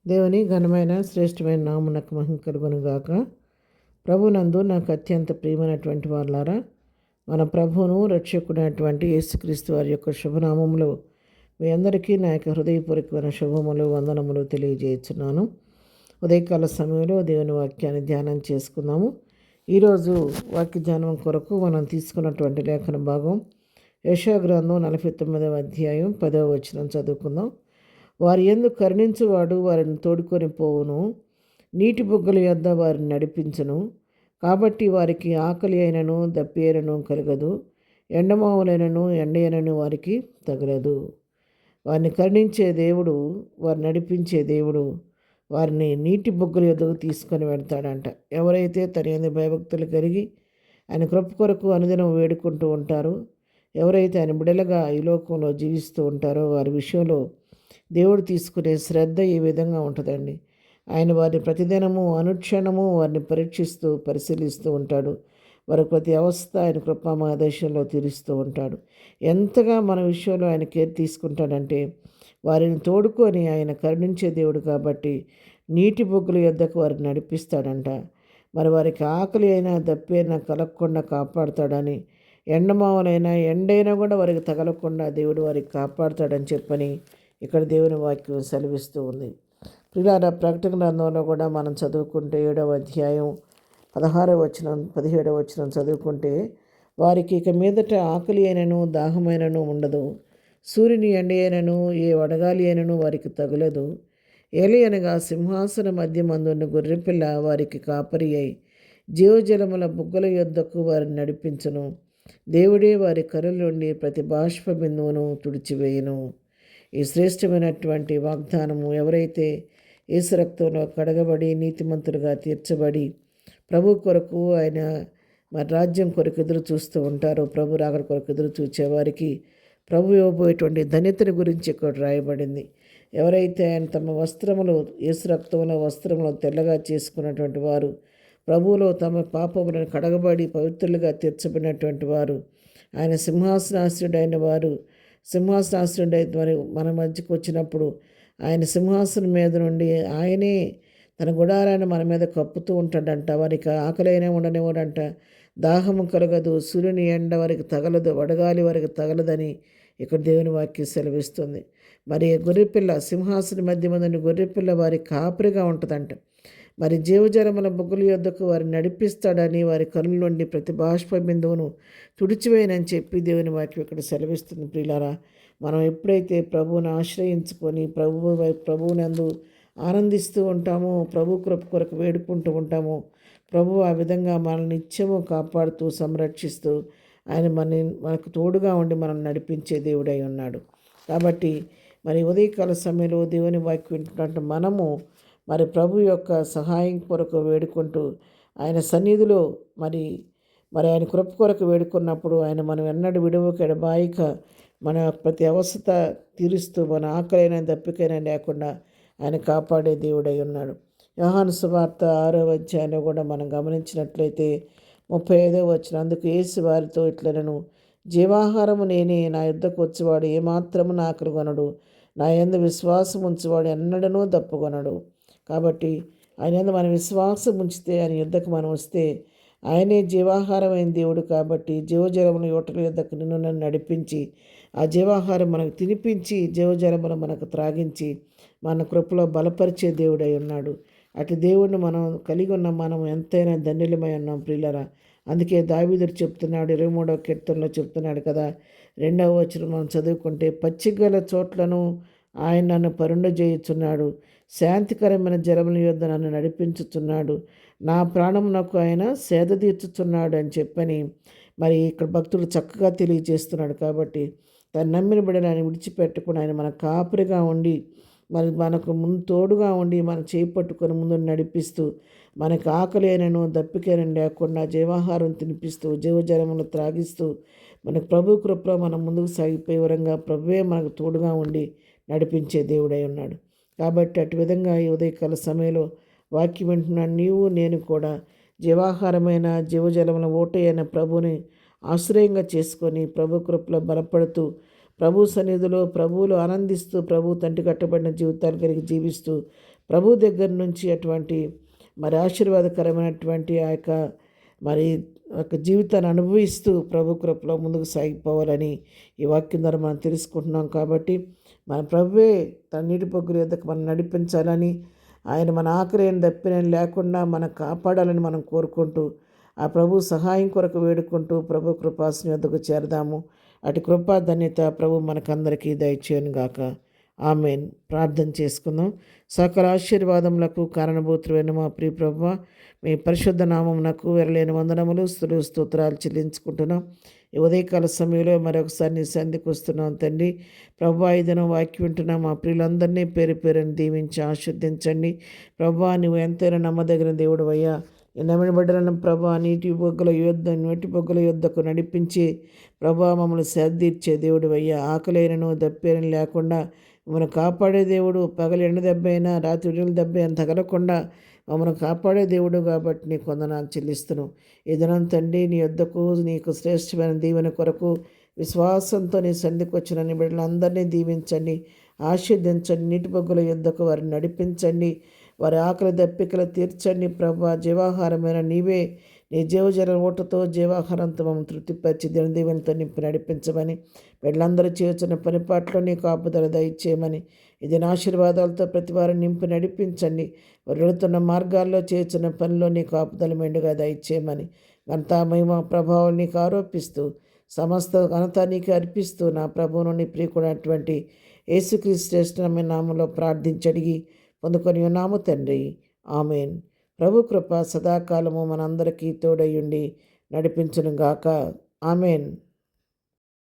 దేవుని ఘనమైన శ్రేష్టమైన నామునకు మహిమ కలుగునుగాక. ప్రభునందు నాకు అత్యంత ప్రియమైనటువంటి వాళ్ళారా, మన ప్రభువును రక్షకుడైనటువంటి యేసుక్రీస్తు వారి యొక్క శుభనామములు మీ అందరికీ నా యొక్క హృదయపూర్వకమైన శుభములు వందనములు తెలియజేస్తున్నాను. ఉదయకాల సమయంలో దేవుని వాక్యాన్ని ధ్యానం చేసుకుందాము. ఈరోజు వాక్య ధ్యానం కొరకు మనం తీసుకున్నటువంటి లేఖన భాగం యెషయా గ్రంథం 49వ అధ్యాయం 10వ వచనం చదువుకుందాం. వారి యందు కరుణించువాడు వారిని తోడుకొని పోవును, నీటి బుగ్గల యొద్ద వారిని నడిపించును. కాబట్టి వారికి ఆకలి అయినను దప్పి అయినను కలగదు, ఎండమావులైనను ఎండైనను వారికి తగలదు. వారిని కరుణించే దేవుడు, వారిని నడిపించే దేవుడు వారిని నీటి బుగ్గల యొద్దకు తీసుకొని వెళ్తాడంట. ఎవరైతే తన యందు భయభక్తులు కలిగి ఆయన కృప కొరకు అనుదినం వేడుకుంటూ ఉంటారో, ఎవరైతే ఆయన బిడలగా ఈ లోకంలో జీవిస్తూ ఉంటారో వారి విషయంలో దేవుడు తీసుకునే శ్రద్ధ ఈ విధంగా ఉంటుందండి. ఆయన వారిని ప్రతిదినము అనుక్షణము వారిని పరీక్షిస్తూ పరిశీలిస్తూ ఉంటాడు. వారి ప్రతి అవస్థ ఆయన కృపామాదేశంలో తీరుస్తూ ఉంటాడు. ఎంతగా మన విషయంలో ఆయన కేర్ తీసుకుంటాడంటే వారిని తోడుకొని ఆయన కరుణించే దేవుడు కాబట్టి నీటి బొగ్గుల యొద్దకు వారిని నడిపిస్తాడంట. మరి వారికి ఆకలి అయినా దప్పి అయినా కలగకుండా కాపాడుతాడని, ఎండమావులైనా ఎండైనా కూడా వారికి తగలకుండా దేవుడు వారికి కాపాడుతాడని చెప్పని ఇక్కడ దేవుని వాక్యం సెలవిస్తూ ఉంది. ప్రియులారా, ప్రకటన గ్రంథంలో కూడా మనం చదువుకుంటే 7వ అధ్యాయం 16వ వచనం 17వ వచనం చదువుకుంటే, వారికి ఇక మీదట ఆకలి అయినను దాహమైనను ఉండదు, సూర్యుని ఎండ అయినను ఏ వడగాలి అయినను వారికి తగులదు. ఏలి అనగా సింహాసన మధ్యమందున్న గొర్రెపిల్ల వారికి కాపరి అయి జీవజలముల బుగ్గల యొద్దకు వారిని నడిపించును. దేవుడే వారి కనుల నుండి ప్రతి బాష్ప బిందువును తుడిచివేయును. ఈ శ్రేష్టమైనటువంటి వాగ్దానము ఎవరైతే యేసు రక్తంలో కడగబడి నీతిమంతులుగా తీర్చబడి ప్రభు కొరకు ఆయన మరి రాజ్యం కొరకు ఎదురు చూస్తూ ఉంటారో, ప్రభు రాకడ కొరకు ఎదురు చూచేవారికి ప్రభు ఇవ్వబోయేటువంటి ధన్యతని గురించి ఇక్కడ రాయబడింది. ఎవరైతే ఆయన తమ వస్త్రములు యేసు రక్తంలో వస్త్రములు తెల్లగా చేసుకున్నటువంటి వారు, ప్రభువులో తమ పాపములను కడగబడి పవిత్రులుగా తీర్చబడినటువంటి వారు, ఆయన సింహాసనాశ్రుడైన వారు, సింహాసనాశ్రుడై మరి మన మధ్యకు వచ్చినప్పుడు ఆయన సింహాసనం మీద నుండి ఆయనే తన గుడారాన్ని మన మీద కప్పుతూ ఉంటాడంట. వారికి ఆకలైనా ఉండనివ్వడంట, దాహము కలగదు, సూర్యుని ఎండ వారికి తగలదు, వడగాలి వారికి తగలదని ఇక్కడ దేవుని వాక్యం సెలవిస్తుంది. మరి గొర్రెపిల్ల సింహాసనం మధ్య మందని గొర్రెపిల్ల వారి కాపరిగా ఉంటుందంట. మరి జీవజలముల బొగ్గుల యొద్దకు వారిని నడిపిస్తాడని, వారి కనుల నుండి ప్రతి బాష్ప బిందువును తుడిచివేయనని చెప్పి దేవుని వాక్యం ఇక్కడ సెలవిస్తుంది. ప్రియులారా, మనం ఎప్పుడైతే ప్రభువును ఆశ్రయించుకొని ప్రభువునందు ఆనందిస్తూ ఉంటామో, ప్రభు కృప కొరకు వేడుకుంటూ ఉంటామో, ప్రభు ఆ విధంగా మనల్ని నిత్యము కాపాడుతూ సంరక్షిస్తూ ఆయన మనకు తోడుగా ఉండి మనం నడిపించే దేవుడై ఉన్నాడు. కాబట్టి మరి ఉదయకాల సమయంలో దేవుని వాక్యం వింటున్నట్టు మనము మరి ప్రభు యొక్క సహాయం కొరకు వేడుకుంటూ ఆయన సన్నిధిలో మరి ఆయన కృప కొరకు వేడుకున్నప్పుడు ఆయన మనం ఎన్నడూ విడువక ఎడబాయిక మన ప్రతి అవస్థ తీరుస్తూ మన ఆకలైన దప్పికైనా లేకుండా ఆయన కాపాడే దేవుడై ఉన్నాడు. యోహాను సువార్త 6వ అధ్యాయంలో కూడా మనం గమనించినట్లయితే 35వ వచనం, అందుకు యేసు వారితో ఇట్లనెను, జీవాహారము నేనే, నా యుద్ధకు వచ్చేవాడు ఏమాత్రము నా ఆకలి కొనడు, నా యందు విశ్వాసం ఉంచేవాడు ఎన్నడనూ దప్పుకొనడు. కాబట్టి ఆయన యందు మన విశ్వాసం ఉంచితే, ఆయన యుద్ధకు మనం వస్తే ఆయనే జీవాహారమైన దేవుడు. కాబట్టి జీవజలముల యోటల యుద్ధకు నిన్ను నన్ను నడిపించి ఆ జీవాహారం మనకు తినిపించి జీవజలమును మనకు త్రాగించి మన కృపలో బలపరిచే దేవుడై ఉన్నాడు. అటు దేవుడిని మనం కలిగి ఉన్న మనం ఎంతైనా ధన్యులమై ఉన్నాం ప్రియులరా. అందుకే దావీదుడు చెప్తున్నాడు, 23వ కీర్తనలో చెప్తున్నాడు కదా, 2వ వచనం మనం చదువుకుంటే, పచ్చిగల చోట్లను ఆయన నన్ను పరుండజేయుచున్నాడు, శాంతికరమైన జలముల యొద్ద నన్ను నడిపించుచున్నాడు, నా ప్రాణమునకు ఆయన సేద తీర్చుచున్నాడు అని చెప్పని మరి ఇక్కడ భక్తుడు చక్కగా తెలియజేస్తున్నాడు. కాబట్టి తను నమ్మిన బిడ్డను ఆయన విడిచిపెట్టకుండా ఆయన మన కాపురిగా ఉండి మరి మనకు ముందు తోడుగా ఉండి మన చేయి పట్టుకొని ముందు నడిపిస్తూ మనకు ఆకలి అయినను దప్పికైనను లేకుండా జీవాహారం తినిపిస్తూ జీవజలమును త్రాగిస్తూ మనకు ప్రభు కృపలో మనం ముందుకు సాగిపోయే వరంగా ప్రభువే మనకు తోడుగా ఉండి నడిపించే దేవుడై ఉన్నాడు. కాబట్టి అటు విధంగా ఈ ఉదయకాల సమయంలో వాక్యం వింటున్నాను నీవు నేను కూడా జీవాహారమైన జీవజలముల ఓటైన ప్రభుని ఆశ్రయంగా చేసుకొని ప్రభు కృపలో బలపడుతూ ప్రభు సన్నిధిలో ప్రభువులు ఆనందిస్తూ ప్రభు తంటి కట్టబడిన జీవితాలు కలిగి జీవిస్తూ ప్రభు దగ్గర నుంచి అటువంటి మరి ఆశీర్వాదకరమైనటువంటి ఆ యొక్క మరి ఒక జీవితాన్ని అనుభవిస్తూ ప్రభు కృపలో ముందుకు సాగిపోవాలని ఈ వాక్యం ద్వారా మనం తెలుసుకుంటున్నాం. కాబట్టి మన ప్రభువే తన నీటి పొగ్గుల యొద్దకు మనం నడిపించాలని, ఆయన మన ఆకలిని దప్పినని లేకుండా మనం కాపాడాలని మనం కోరుకుంటూ ఆ ప్రభు సహాయం కొరకు వేడుకుంటూ ప్రభు కృపాసన యొద్దకు చేరదాము. అటు కృపా ధన్యత ప్రభు మనకందరికీ దయచేయను గాక. ఆమెన్. ప్రార్థన చేసుకుందాం. సకల ఆశీర్వాదములకు కారణభూతులైన మా ప్రియ ప్రభువా, మీ పరిశుద్ధ నామమునకు వెరలేని వందనములు స్తోత్రాలు చెల్లించుకుంటున్నాం. ఈ ఉదయకాల సమయంలో మరొకసారి నీ సన్నిధికి వస్తున్నాం తండ్రి. ప్రభువా, ఈ దినం వాక్యం వింటున్నాం మా ప్రియులందరినీ పేరు పేరుని దీవించి ఆశీర్వదించండి. ప్రభువా, నువ్వు ఎంతైనా నమ్మదగిన దేవుడు అయ్యా. నమ్మబడ్డలను ప్రభా నీటి బొగ్గల యుద్ధకు నడిపించి ప్రభా మమ్మల్ని సర్దీర్చే దేవుడు అయ్యా. ఆకలేనను దప్పేనని లేకుండా మమ్మల్ని కాపాడే దేవుడు. పగలు ఎండ దెబ్బ అయినా రాత్రి విడుదల దెబ్బ అయినా తగలకుండా మమ్మల్ని కాపాడే దేవుడు కాబట్టి నీ కొందనాలు చెల్లిస్తున్నాం. ఈ దినం తండ్రి నీ యొద్దకు నీకు శ్రేష్టమైన దీవెన కొరకు విశ్వాసంతో నీ సన్నిధికి వచ్చిన నీ బిడ్డలందరినీ దీవించండి, ఆశీర్వదించండి. నీటి బొగ్గుల యుద్ధకు వారిని నడిపించండి, వారి ఆకలి దప్పికలు తీర్చండి. ప్రభా, జీవాహారమైన నీవే, నీ జీవజల ఓటతో జీవాహారంతో మమ్మల్ని తృప్తిపరిచి దినదీవెనతో నింపి నడిపించమని, బిడ్డలందరూ చేస్తున్న పనిపాట్లో నీ కాపుదల దయచేయమని, ఇది నా ఆశీర్వాదాలతో ప్రతి వారిని నింపి నడిపించండి. వారు వెళుతున్న మార్గాల్లో చేస్తున్న పనిలో నీ కాపుదల మెండుగా దయచేయమని, ఘనత మహిమ ప్రభావం నీకు ఆరోపిస్తూ సమస్త ఘనత నీకు అర్పిస్తూ నా ప్రభువును నీ ప్రియకుడైనటువంటి యేసుక్రీస్తు శ్రేష్టమైన నామంలో ప్రార్థించడిగి పొందుకొని ఉన్నాము తండ్రి. ఆమెన్. ప్రభు కృప సదాకాలము మనందరికీ తోడయుండి నడిపించును గాక. ఆమెన్.